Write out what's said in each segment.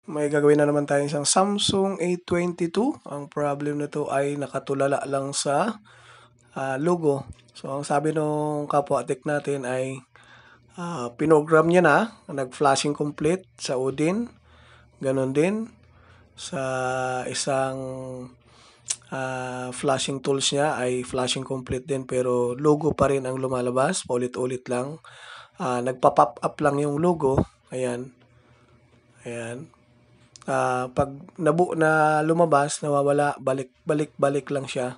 May gagawin na naman tayong isang Samsung A22. Ang problem nito ay nakatulala lang sa logo. So ang sabi nung kapwa tech natin ay pinogram niya na, nag-flashing complete sa Odin. Ganon din sa isang flashing tools niya ay flashing complete din, pero logo pa rin ang lumalabas, paulit-ulit lang. Nagpa-pop up lang yung logo. Ayan. Ayan. Pag na lumabas, nawawala, balik lang siya.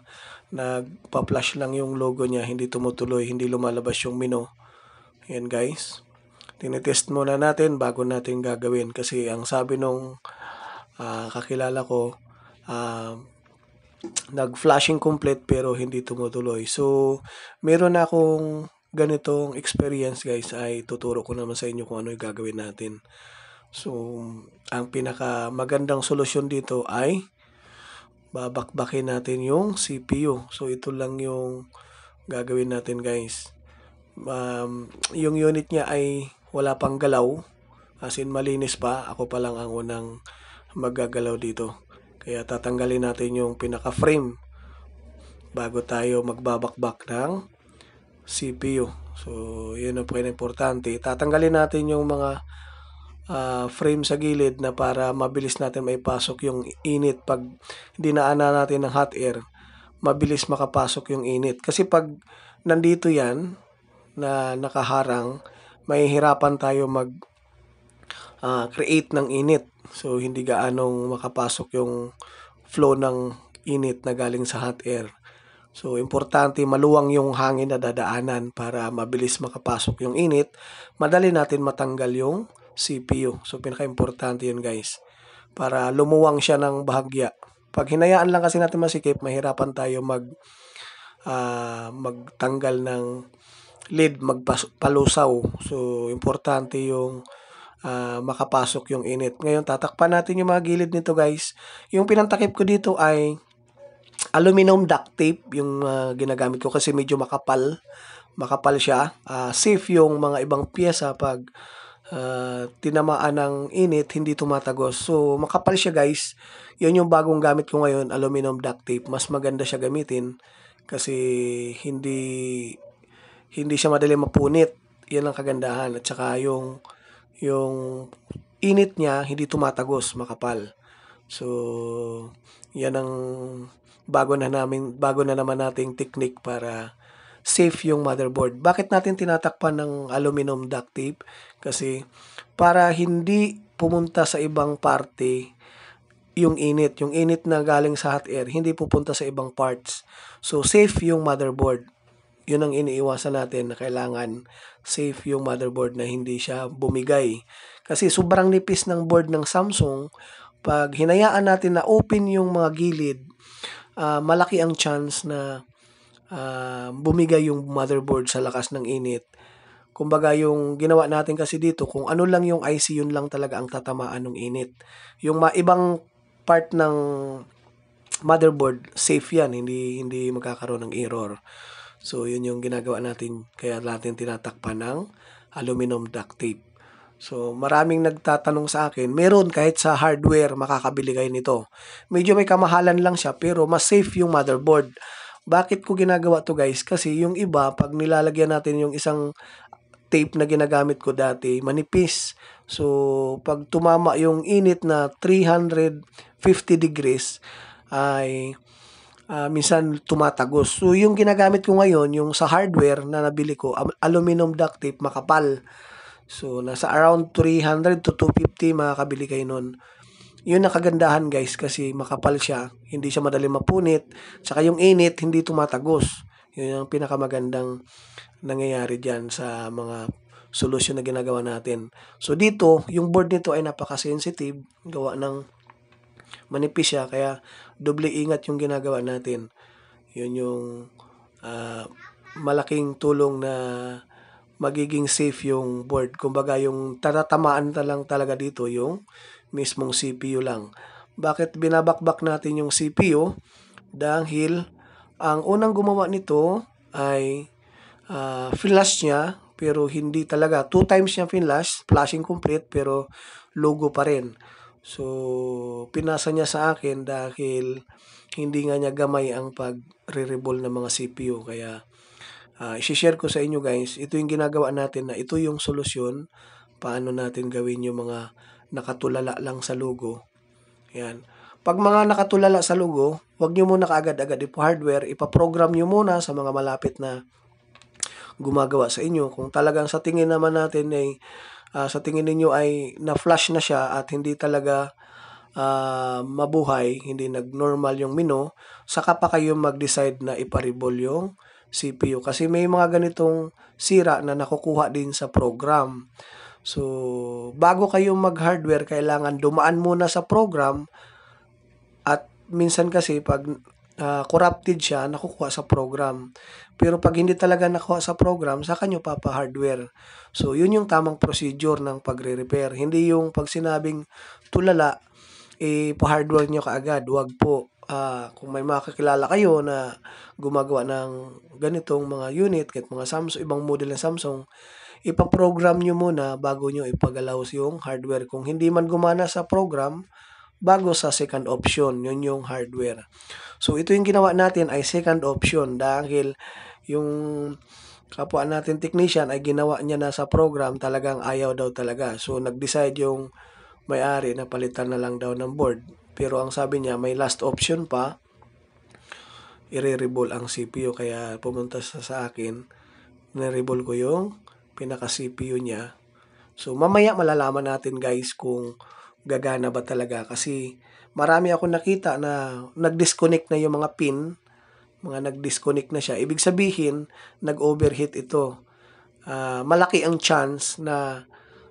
Nagpa-flash lang yung logo niya, hindi tumutuloy, hindi lumalabas yung menu. Ayan guys. Tinetest muna natin bago natin gagawin kasi ang sabi nung kakilala ko, nag-flashing complete pero hindi tumutuloy. So, meron na akong ganitong experience guys, ay tuturo ko naman sa inyo kung ano yung gagawin natin. So, ang pinaka magandang solusyon dito ay babakbakin natin yung CPU. So, ito lang yung gagawin natin guys. Yung unit niya ay wala pang galaw, as in malinis pa. Ako pa lang ang unang maggagalaw dito. Kaya tatanggalin natin yung pinaka frame bago tayo magbabakbak ng CPU. So, yun ang importante. Tatanggalin natin yung mga frame sa gilid na para mabilis natin maipasok yung init. Pag dinaanan natin ng hot air, mabilis makapasok yung init. Kasi pag nandito yan na nakaharang, mahihirapan tayo create ng init. So, hindi gaanong makapasok yung flow ng init na galing sa hot air. So, importante maluwang yung hangin na dadaanan para mabilis makapasok yung init. Madali natin matanggal yung CPU. So, pinaka-importante yun guys. Para lumuwang siya ng bahagya. Pag hinayaan lang kasi natin masikip, mahirapan tayo magtanggal ng lid, magpalusaw. So, importante yung makapasok yung init. Ngayon, tatakpan natin yung mga gilid nito guys. Yung pinantakip ko dito ay aluminum duct tape yung ginagamit ko kasi medyo makapal siya. Safe yung mga ibang pyesa pag tinamaan ng init, hindi tumatagos. So, makapal siya guys. Yun yung bagong gamit ko ngayon, aluminum duct tape. Mas maganda siya gamitin kasi hindi siya madali mapunit. Yan ang kagandahan. At saka yung init niya hindi tumatagos, makapal. So, yan ang bago na naman nating technique para safe yung motherboard. Bakit natin tinatakpan ng aluminum duct tape? Kasi para hindi pumunta sa ibang parte yung init na galing sa hot air, hindi pupunta sa ibang parts. So, safe yung motherboard. Yun ang iniiwasan natin, na kailangan safe yung motherboard na hindi siya bumigay. Kasi sobrang nipis ng board ng Samsung, pag hinayaan natin na open yung mga gilid, malaki ang chance na bumigay yung motherboard sa lakas ng init. Kumbaga yung ginawa natin kasi dito, kung ano lang yung IC, yun lang talaga ang tatamaan ng init. Yung ibang part ng motherboard, safe yan, hindi magkakaroon ng error. So, yun yung ginagawa natin, kaya natin tinatakpan ng aluminum duct tape. So, maraming nagtatanong sa akin, meron kahit sa hardware, makakabili kayo nito. Medyo may kamahalan lang siya, pero mas safe yung motherboard. Bakit ko ginagawa to guys? Kasi yung iba, pag nilalagyan natin yung isang tape na ginagamit ko dati, manipis. So, pag tumama yung init na 350 degrees, ay minsan tumatagos. So, yung ginagamit ko ngayon, yung sa hardware na nabili ko, aluminum duct tape, makapal. So, nasa around 300 to 250 makakabili kayo nun. Yun ang kagandahan guys, kasi makapal siya, hindi siya madali mapunit, saka yung init, hindi tumatagos. Yun ang pinakamagandang nangyayari dyan sa mga solusyon na ginagawa natin. So, dito, yung board nito ay napaka-sensitive, gawa ng manipis siya, kaya doble ingat yung ginagawa natin. Yun yung malaking tulong na magiging safe yung board. Kumbaga yung tatatamaan na lang talaga dito yung mismong CPU lang. Bakit binabakbak natin yung CPU? Dahil ang unang gumawa nito ay flash niya, pero hindi talaga. 2 times niya flash, flashing complete, pero logo pa rin. So, pinasa niya sa akin dahil hindi nga niya gamay ang pag-re-reball ng mga CPU. Kaya, i-share ko sa inyo guys, ito yung ginagawa natin na ito yung solusyon. Paano natin gawin yung mga nakatulala lang sa logo. Yan. Pag mga nakatulala sa logo, huwag nyo muna kaagad-agad ipo-hardware, ipa-program nyo muna sa mga malapit na gumagawa sa inyo. Kung talagang sa tingin naman natin ay sa tingin ninyo ay na-flash na siya at hindi talaga mabuhay, hindi nag-normal yung menu, saka pa kayo mag-decide na ipa-reball yung CPU. Kasi may mga ganitong sira na nakukuha din sa program. So, bago kayo mag-hardware, kailangan dumaan muna sa program at minsan kasi pag corrupted siya, nakukuha sa program. Pero pag hindi talaga nakuha sa program, saka nyo papa-hardware. So, yun yung tamang procedure ng pagre-repair. Hindi yung pag sinabing tulala, pa-hardware nyo kaagad. Huwag po. Kung may makakilala kayo na gumagawa ng ganitong mga unit, kahit mga Samsung, ibang model ng Samsung, ipaprogram nyo muna bago nyo ipagalaw yung hardware. Kung hindi man gumana sa program, bago sa second option, yun yung hardware. So, ito yung ginawa natin ay second option dahil yung kapwa natin technician ay ginawa niya na sa program, talagang ayaw daw talaga. So, nag-decide yung may-ari na palitan na lang daw ng board. Pero ang sabi niya, may last option pa, i-re-reball ang CPU. Kaya pumunta sa akin, na-reball ko yung pinaka-CPU niya. So, mamaya malalaman natin guys kung gagana ba talaga. Kasi marami ako nakita na nag-disconnect na yung mga pin. Mga nag-disconnect na siya. Ibig sabihin, nag-overheat ito. Malaki ang chance na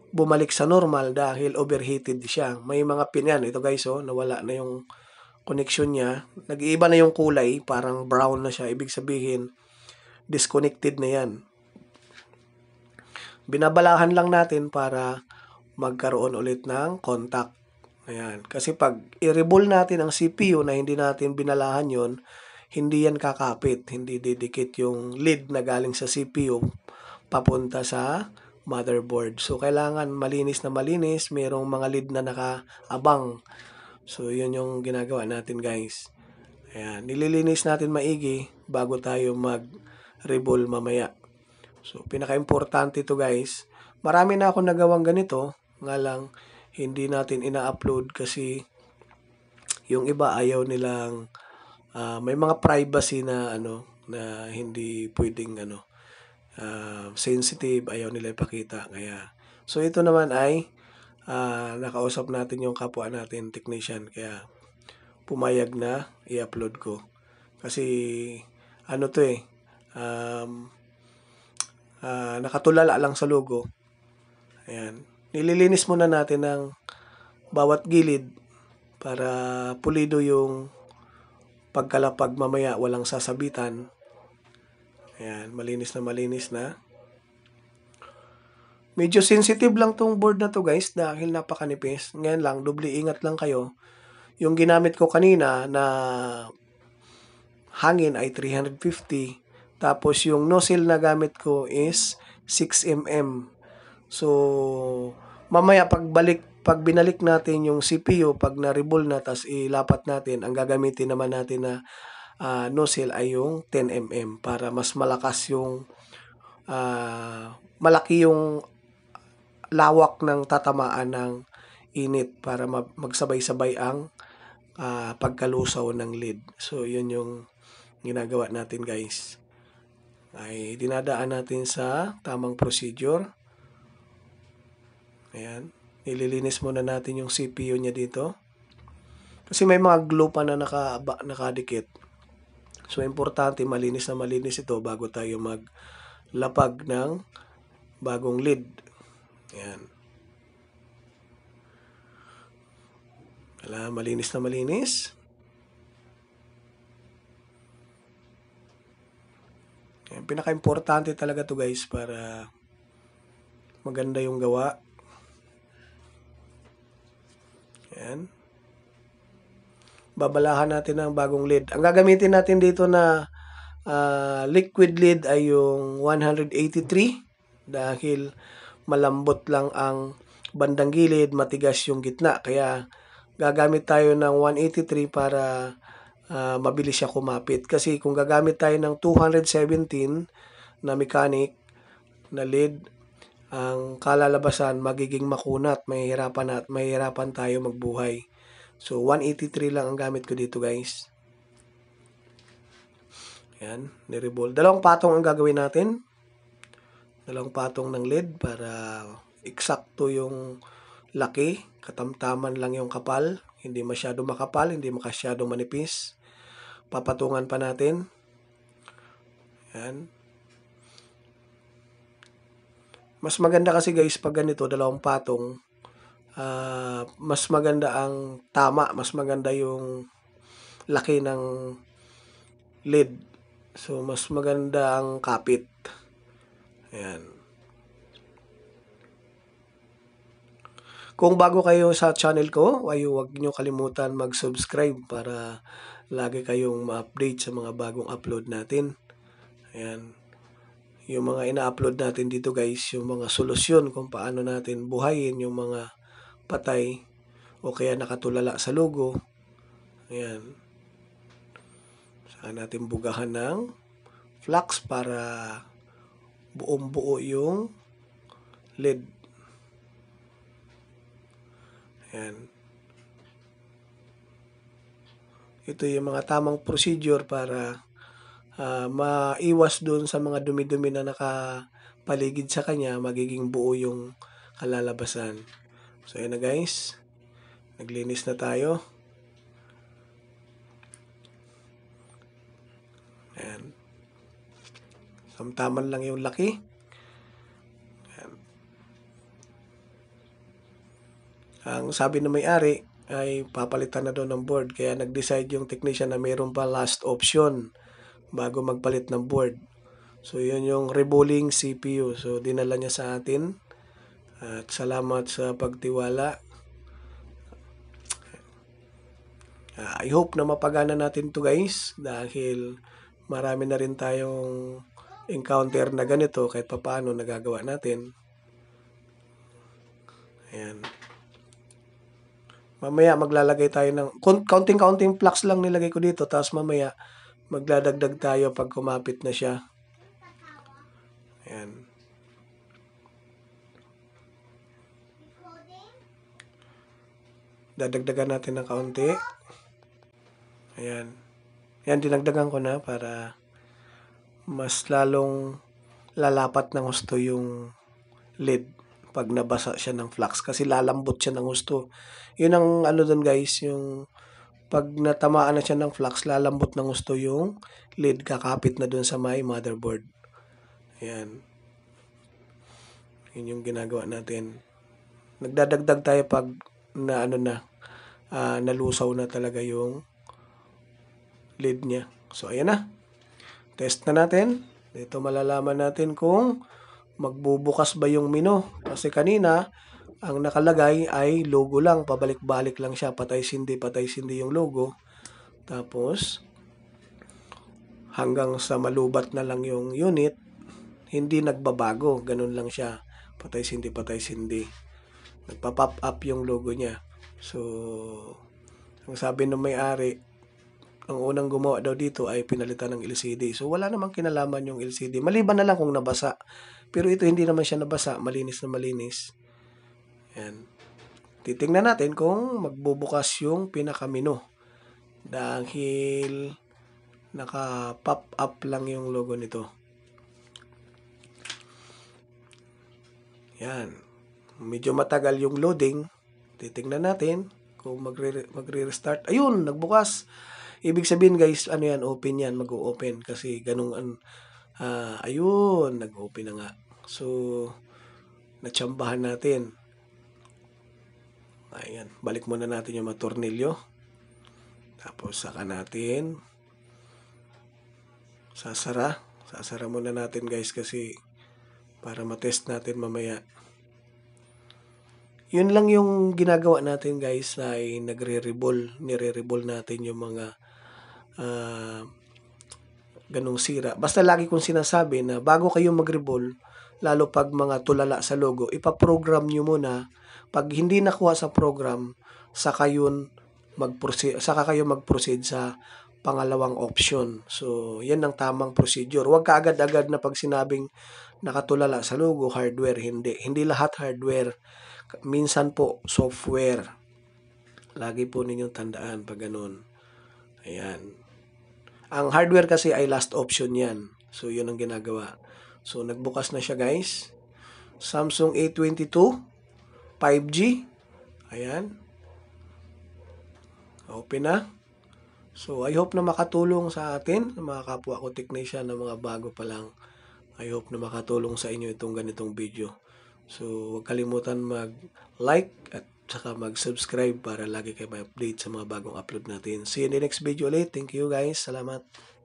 bumalik sa normal dahil overheated siya. May mga pin yan. Ito guys, nawala na yung connection niya. Nag-iiba na yung kulay. Parang brown na siya. Ibig sabihin, disconnected na yan. Binabalahan lang natin para magkaroon ulit ng contact. Ayan. Kasi pag i-reball natin ang CPU na hindi natin binalahan yon, hindi yan kakapit. Hindi didikit yung lead na galing sa CPU papunta sa motherboard. So, kailangan malinis na malinis. Merong mga lead na nakaabang. So, yun yung ginagawa natin guys. Ayan. Nililinis natin maigi bago tayo mag-reball mamaya. So, pinaka-importante ito guys. Marami na akong nagawang ganito. Nga lang, hindi natin ina-upload kasi yung iba ayaw nilang may mga privacy na na hindi pwedeng sensitive, ayaw nila ipakita. Kaya, so ito naman ay nakausap natin yung kapwa natin, technician. Kaya, pumayag na i-upload ko. Kasi, to nakatulala lang sa logo. Ayan. Nililinis muna natin ng bawat gilid para pulido yung pagkalapag mamaya, walang sasabitan. Ayan, malinis na. Medyo sensitive lang tong board na to guys dahil napakanipis. Ngayon lang, doble ingat lang kayo. Yung ginamit ko kanina na hangin ay 350. Tapos yung nozzle na gamit ko is 6mm. So, mamaya pag binalik natin yung CPU, pag na-reball na, tas ilapat natin, ang gagamitin naman natin na nozzle ay yung 10mm para mas malakas yung malaki yung lawak ng tatamaan ng init para magsabay-sabay ang pagkalusaw ng lead. So, yun yung ginagawa natin guys. Ay dinadaan natin sa tamang procedure. Ayan. Nililinis muna natin yung CPU niya dito. Kasi may mga glue pa na nakadikit. So, importante malinis na malinis ito bago tayo maglapag ng bagong lead. Ayan. Malinis na malinis. Ayan. Pinaka-importante talaga to guys para maganda yung gawa. Ayan. Babalahan natin ng bagong lead. Ang gagamitin natin dito na liquid lead ay yung 183 dahil malambot lang ang bandang gilid, matigas yung gitna. Kaya gagamit tayo ng 183 para mabilis siya kumapit. Kasi kung gagamit tayo ng 217 na mechanic na lead, ang kalalabasan magiging makunat, mahihirapan tayo magbuhay. So 183 lang ang gamit ko dito, guys. Yan, ni-revolve. Dalawang patong ang gagawin natin. Dalawang patong ng lead para eksakto yung laki, katamtaman lang yung kapal, hindi masyado makapal, hindi masyado manipis. Papatungan pa natin. Yan. Mas maganda kasi guys pag ganito, dalawang patong, mas maganda ang tama, mas maganda yung laki ng lead. So, mas maganda ang kapit. Ayan. Kung bago kayo sa channel ko, ay huwag nyo kalimutan mag-subscribe para lagi kayong ma-update sa mga bagong upload natin. Ayan. Yung mga ina-upload natin dito guys, yung mga solusyon kung paano natin buhayin yung mga patay o kaya nakatulala sa logo. Ayan. Saan natin bugahan ng flux para buong buo yung lead. Ayan. Ito yung mga tamang procedure para maiwas dun sa mga dumi-dumi na nakapaligid sa kanya, magiging buo yung kalalabasan. So, ayan na guys. Naglinis na tayo. Ayan. Samtaman lang yung laki. Ayan. Ang sabi ng may-ari ay papalitan na doon ng board. Kaya nag-decide yung technician na mayroon pa last option bago magpalit ng board. So, yun yung rebolling CPU. So, dinala niya sa atin. At salamat sa pagtiwala. I hope na mapagana natin to guys. Dahil marami na rin tayong encounter na ganito kahit papaano nagagawa natin. Ayan. Mamaya maglalagay tayo ng counting flux lang nilagay ko dito. Tapos mamaya magdadagdag tayo pag kumapit na siya. Ayan. Dadagdagan natin ng kaunti. Ayan. Ayan, dinagdagan ko na para mas lalong lalapat ng husto yung lead pag nabasa siya ng flux. Kasi lalambot siya ng husto. Yun ang ano dun guys, yung pag natamaan na siya ng flux, lalambot ng husto yung lead, kakapit na dun sa may motherboard. Ayan. Yun yung ginagawa natin. Nagdadagdag tayo pag na nalusaw na talaga yung lead niya. So, ayan na. Test na natin. Dito malalaman natin kung magbubukas ba yung menu. Kasi kanina, ang nakalagay ay logo lang. Pabalik-balik lang siya. Patay-sindi yung logo. Tapos, hanggang sa malubat na lang yung unit, hindi nagbabago. Ganun lang siya. Patay-sindi. Nagpa-pop up yung logo niya. So, ang sabi ng may-ari, ang unang gumawa daw dito ay pinalitan ng LCD. So, wala namang kinalaman yung LCD. Maliban na lang kung nabasa. Pero ito hindi naman siya nabasa. Malinis na malinis. Yan. Titingnan natin kung magbubukas yung pinaka-menu. Dahil naka-pop up lang yung logo nito. Yan. Medyo matagal yung loading. Titingnan natin kung magre-restart. Ayun, nagbukas. Ibig sabihin guys, ano yan, open yan, mag-o-open kasi ganun, ayun, nag-open na nga. So, natsambahan natin. Ayan, balik muna natin yung mga tornilyo. Tapos, saka natin sasara. Sasara muna natin guys kasi para matest natin mamaya. Yun lang yung ginagawa natin guys ay nire-rebol natin yung mga ganong sira. Basta lagi kong sinasabi na bago kayo mag-rebol, lalo pag mga tulala sa logo, ipaprogram nyo muna. Pag hindi nakuha sa program, saka kayo mag-proceed sa pangalawang option. So, yan ang tamang procedure. Huwag ka agad-agad na pag sinabing nakatulala sa logo, hardware, hindi. Hindi lahat hardware. Minsan po, software. Lagi po ninyong tandaan pag ganun. Ayan. Ang hardware kasi ay last option yan. So, yun ang ginagawa. So, nagbukas na siya guys. Samsung A22 5G. Ayan. Open na. So, I hope na makatulong sa atin, sa mga kapwa ko technician na mga bago pa lang. I hope na makatulong sa inyo itong ganitong video. So, huwag kalimutan mag-like at saka mag-subscribe para lagi kayo may update sa mga bagong upload natin. See you in the next video ulit. Thank you guys. Salamat.